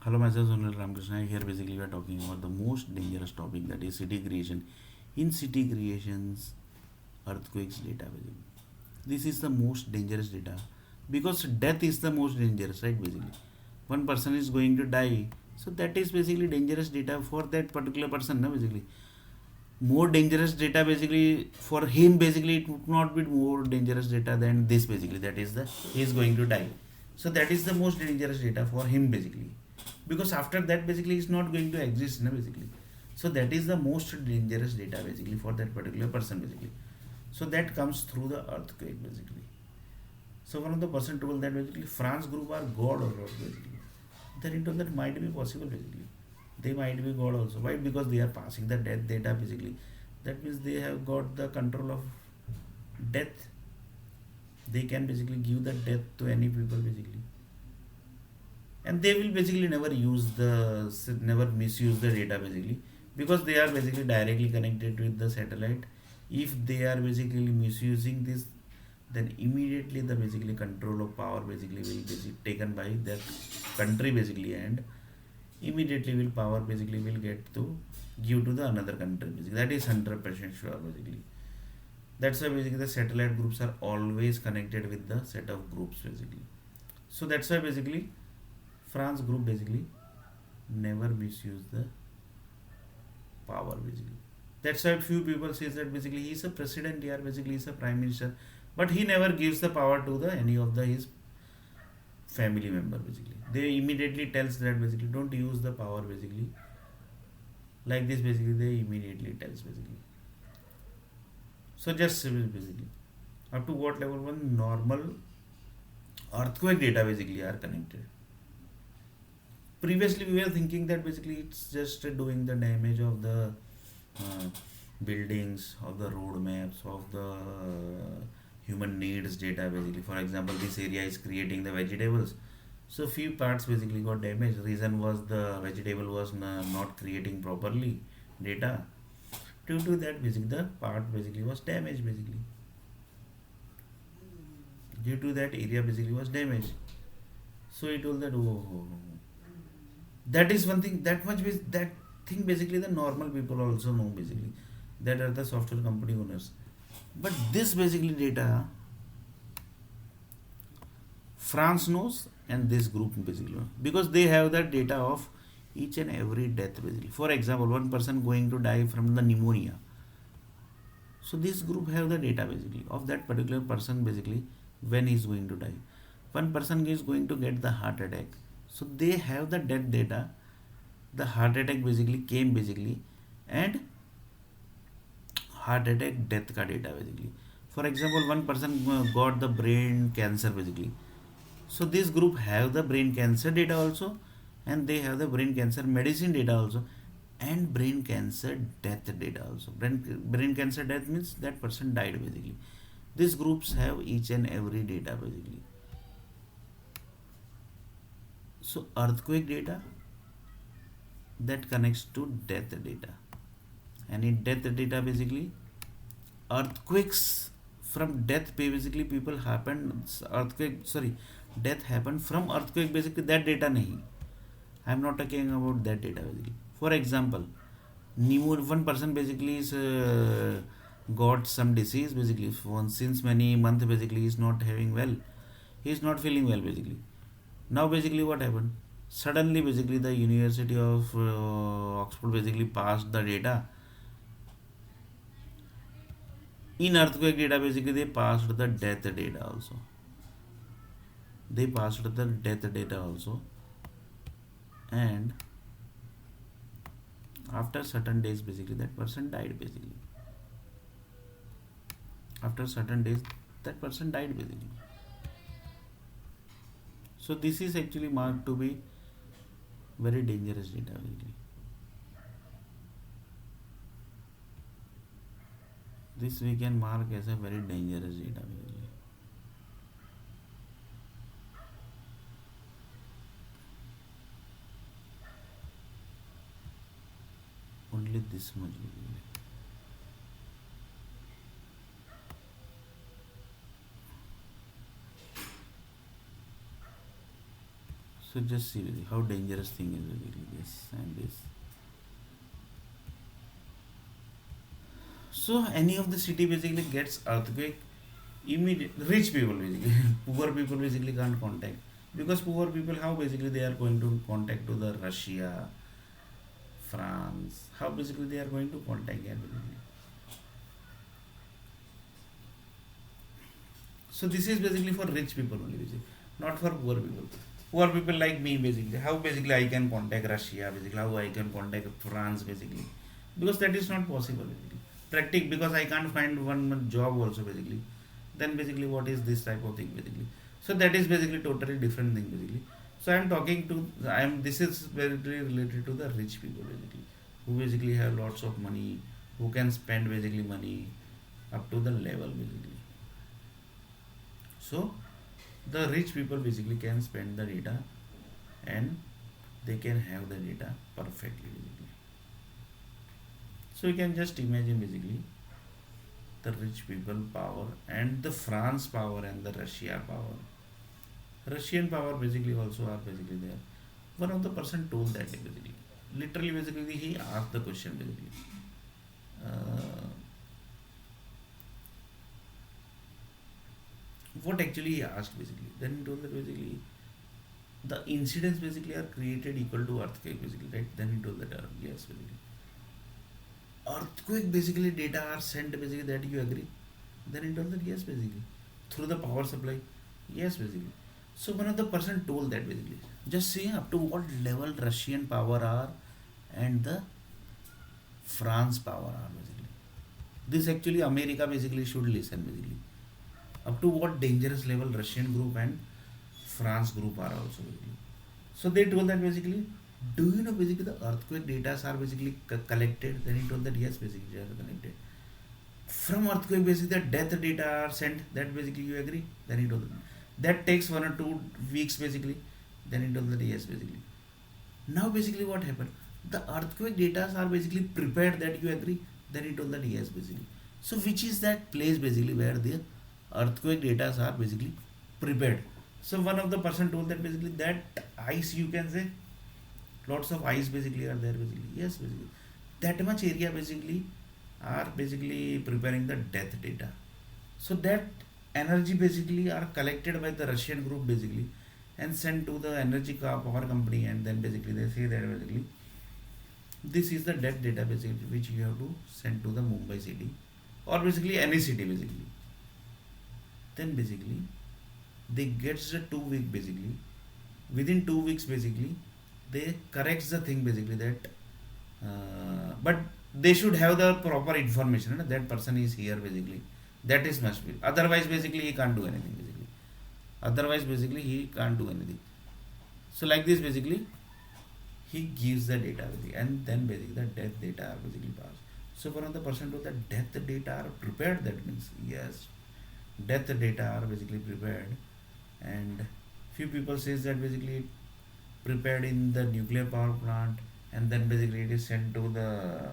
Hello, myself Sunil R. Here basically we are talking about the most dangerous topic, that is city creation. In city creations, earthquakes data basically. This is the most dangerous data because death is the most dangerous, right? Basically, one person is going to die, so that is basically dangerous data for that particular person. No, basically, more dangerous data basically for him. Basically, it would not be more dangerous data than this. Basically, that is the he is going to die. So that is the most dangerous data for him basically, because after that basically is not going to exist. No, basically, so that is the most dangerous data basically for that particular person basically. So that comes through the earthquake basically. So one of the person told that basically France group are God or not basically. Then it that might be possible basically. They might be God also. Why? Because they are passing the death data basically. That means they have got the control of death. They can basically give the death to any people basically. And they will basically never misuse the data basically, because they are basically directly connected with the satellite. If they are basically misusing this, then immediately the basically control of power basically will be taken by that country basically, and immediately will power basically will get to give to the another country basically. That is 100% sure basically. That's why basically the satellite groups are always connected with the set of groups basically. So that's why basically France group basically never misuse the power basically. That's why few people says that basically he is a president here, basically he is a prime minister, but he never gives the power to the any of the his family member basically. They immediately tells that basically don't use the power basically. Like this basically they immediately tells basically. So just basically up to what level one normal earthquake data basically are connected. Previously we were thinking that basically it's just doing the damage of the uh, buildings, of the road maps, of the human needs data basically. For example, this area is creating the vegetables, so few parts basically got damaged. Reason was the vegetable was not creating properly data. Due to that basically the part basically was damaged basically. Due to that area basically was damaged. So he told that, oh, that is one thing, that much that thing basically the normal people also know basically, that are the software company owners. But this basically data France knows, and this group basically knows, because they have that data of each and every death basically. For example, one person going to die from the pneumonia, so this group have the data basically of that particular person basically, when he is going to die. One person is going to get the heart attack, so they have the death data. The heart attack basically came basically, and heart attack death ka data basically. For example, one person got the brain cancer basically, so this group have the brain cancer data also, and they have the brain cancer medicine data also, and brain cancer death data also. Brain cancer death means that person died basically. These groups have each and every data basically. So earthquake data, that connects to death data, and in death data basically earthquakes from death basically people happen earthquake, sorry, death happened from earthquake basically, that data nahi. I am not talking about that data basically. For example, one person basically is got some disease basically, since many months basically is not having well, he is not feeling well basically. Now basically what happened, suddenly basically the University of Oxford basically passed the data. In earthquake data basically they passed the death data also. They passed the death data also, and after certain days basically that person died basically. After certain days that person died basically. So this is actually marked to be very dangerous data basically. This we can mark as a very dangerous data basically. Only this much basically. So just see how dangerous thing is basically this and this. So any of the city basically gets earthquake immediate. Rich people basically, poor people basically can't contact, because poor people how basically they are going to contact to the Russia, France. How basically they are going to contact here basically. So this is basically for rich people only basically, not for poor people. Poor people like me basically. How basically I can contact Russia basically? How I can contact France basically? Because that is not possible basically. Practic because I can't find one job also basically. Then basically what is this type of thing basically? So that is basically totally different thing basically. So I am talking to I am this is basically related to the rich people basically, who basically have lots of money, who can spend basically money up to the level basically. So the rich people basically can spend the data, and they can have the data perfectly basically. So you can just imagine basically the rich people power and the France power and the Russia power. Russian power basically also are basically there. One of the person told that basically, literally basically he asked the question basically. Uh, what actually he asked basically? Then he told that basically the incidents basically are created equal to earthquake basically, right? Then he told that yes basically. Earthquake basically data are sent basically, that you agree? Then he told that yes basically. Through the power supply, yes basically. So one of the person told that basically. Just see up to what level Russian power are and the France power are basically. This actually America basically should listen basically. Up to what dangerous level Russian group and France group are also basically. So they told that basically, do you know basically the earthquake data are basically collected? Then he told that yes basically they are collected. From earthquake basically the death data are sent, that basically you agree? Then he told that takes 1 or 2 weeks basically. Then he told that yes basically. Now basically what happened? The earthquake data are basically prepared, that you agree? Then he told that yes basically. So which is that place basically where the earthquake data are basically prepared? So one of the person told that basically that ice, you can say, lots of ice basically are there basically. Yes basically. That much area basically are basically preparing the death data. So that energy basically are collected by the Russian group basically and sent to the energy power company, and then basically they say that basically this is the death data basically which you have to send to the Mumbai city or basically any city basically. Then basically they gets the 2 week basically. Within 2 weeks basically they corrects the thing basically that but they should have the proper information, that person is here basically, that is must be, otherwise basically he can't do anything basically, otherwise basically he can't do anything. So like this basically he gives the data basically, and then basically the death data are basically passed. So one of the person told that death data are prepared, that means yes, death data are basically prepared. And few people says that basically prepared in the nuclear power plant, and then basically it is sent to the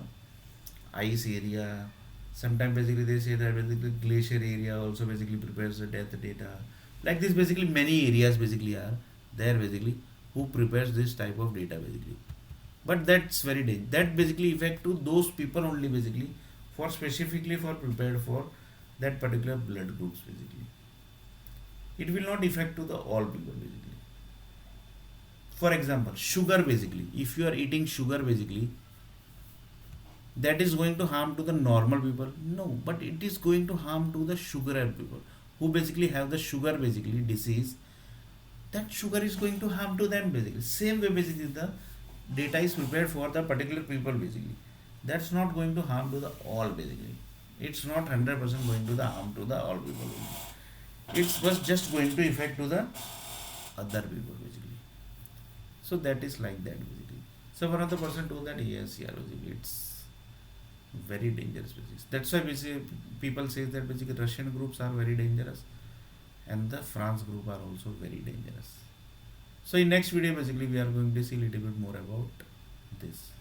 ice area. Sometimes basically they say that basically glacier area also basically prepares the death data. Like this basically many areas basically are there basically who prepares this type of data basically. But that's very dangerous. That basically affect to those people only basically, for specifically for prepared for that particular blood groups basically. It will not affect to the all people basically. For example, sugar basically. If you are eating sugar basically, that is going to harm to the normal people? No, but it is going to harm to the sugar people who basically have the sugar basically disease. That sugar is going to harm to them basically. Same way basically the data is prepared for the particular people basically. That's not going to harm to the all basically. It's not 100% going to the harm to the all people basically. It was just going to affect to the other people basically. So that is like that basically. So one of the person told that yes, yeah, basically it's very dangerous basically. That's why basically people say that basically Russian groups are very dangerous and the France group are also very dangerous. So in next video basically we are going to see a little bit more about this.